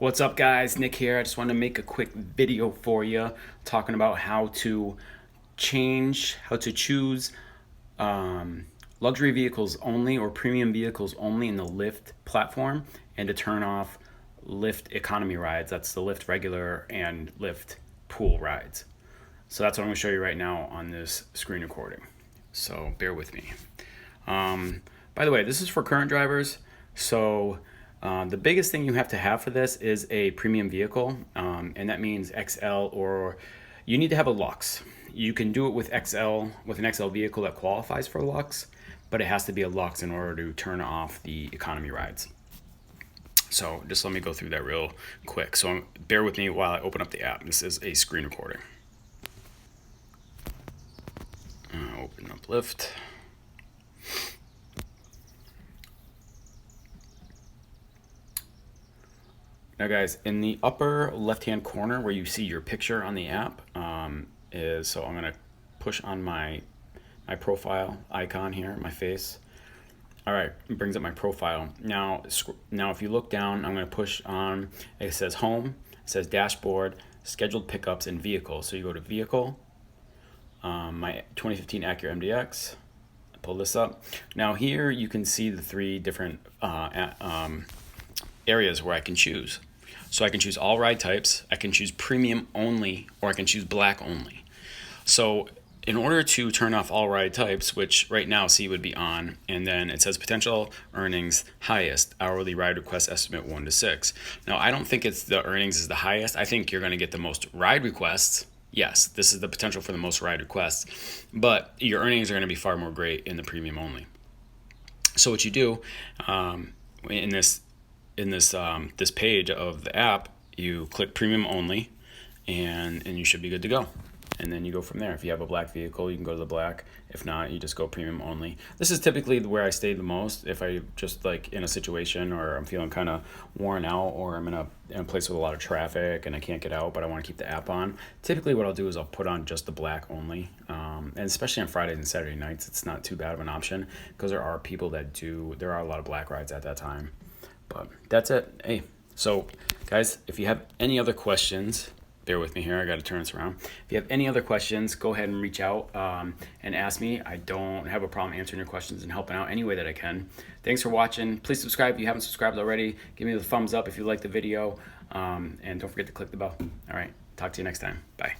What's up, guys? Nick here. I just want to make a quick video for you talking about how to choose luxury vehicles only or premium vehicles only in the Lyft platform, and to turn off Lyft economy rides. That's the Lyft regular and Lyft pool rides. So that's what I'm going to show you right now on this screen recording. So bear with me. By the way, this is for current drivers. So the biggest thing you have to have for this is a premium vehicle, and that means XL, or you need to have a Lux. You can do it with XL, with an XL vehicle that qualifies for Lux, but it has to be a Lux in order to turn off the economy rides. So just let me go through that real quick. So bear with me while I open up the app. This is a screen recording. Open up Lyft. Now guys, in the upper left-hand corner where you see your picture on the app, so I'm gonna push on my profile icon here, my face. All right, it brings up my profile. Now if you look down, I'm gonna push on, it says home, it says dashboard, scheduled pickups, and vehicle. So you go to vehicle, my 2015 Acura MDX, pull this up. Now here you can see the three different areas where I can choose. So I can choose all ride types, I can choose premium only, or I can choose black only. So in order to turn off all ride types, which right now C would be on, and then it says potential earnings highest, hourly ride request estimate 1 to 6. Now I don't think it's the earnings is the highest. I think you're going to get the most ride requests. Yes, this is the potential for the most ride requests, but your earnings are going to be far more great in the premium only. So what you do in this page of the app, you click premium only, and you should be good to go. And then you go from there. If you have a black vehicle, you can go to the black. If not, you just go premium only. This is typically where I stay the most. If I just like in a situation, or I'm feeling kind of worn out, or I'm in a place with a lot of traffic and I can't get out, but I want to keep the app on. Typically what I'll do is I'll put on just the black only. And especially on Fridays and Saturday nights, it's not too bad of an option, because there are people that there are a lot of black rides at that time. But that's it. Hey, so guys, if you have any other questions, bear with me here, I got to turn this around. If you have any other questions, go ahead and reach out and ask me. I don't have a problem answering your questions and helping out any way that I can. Thanks for watching. Please subscribe if you haven't subscribed already. Give me the thumbs up if you like the video, and don't forget to click the bell. All right, talk to you next time. Bye.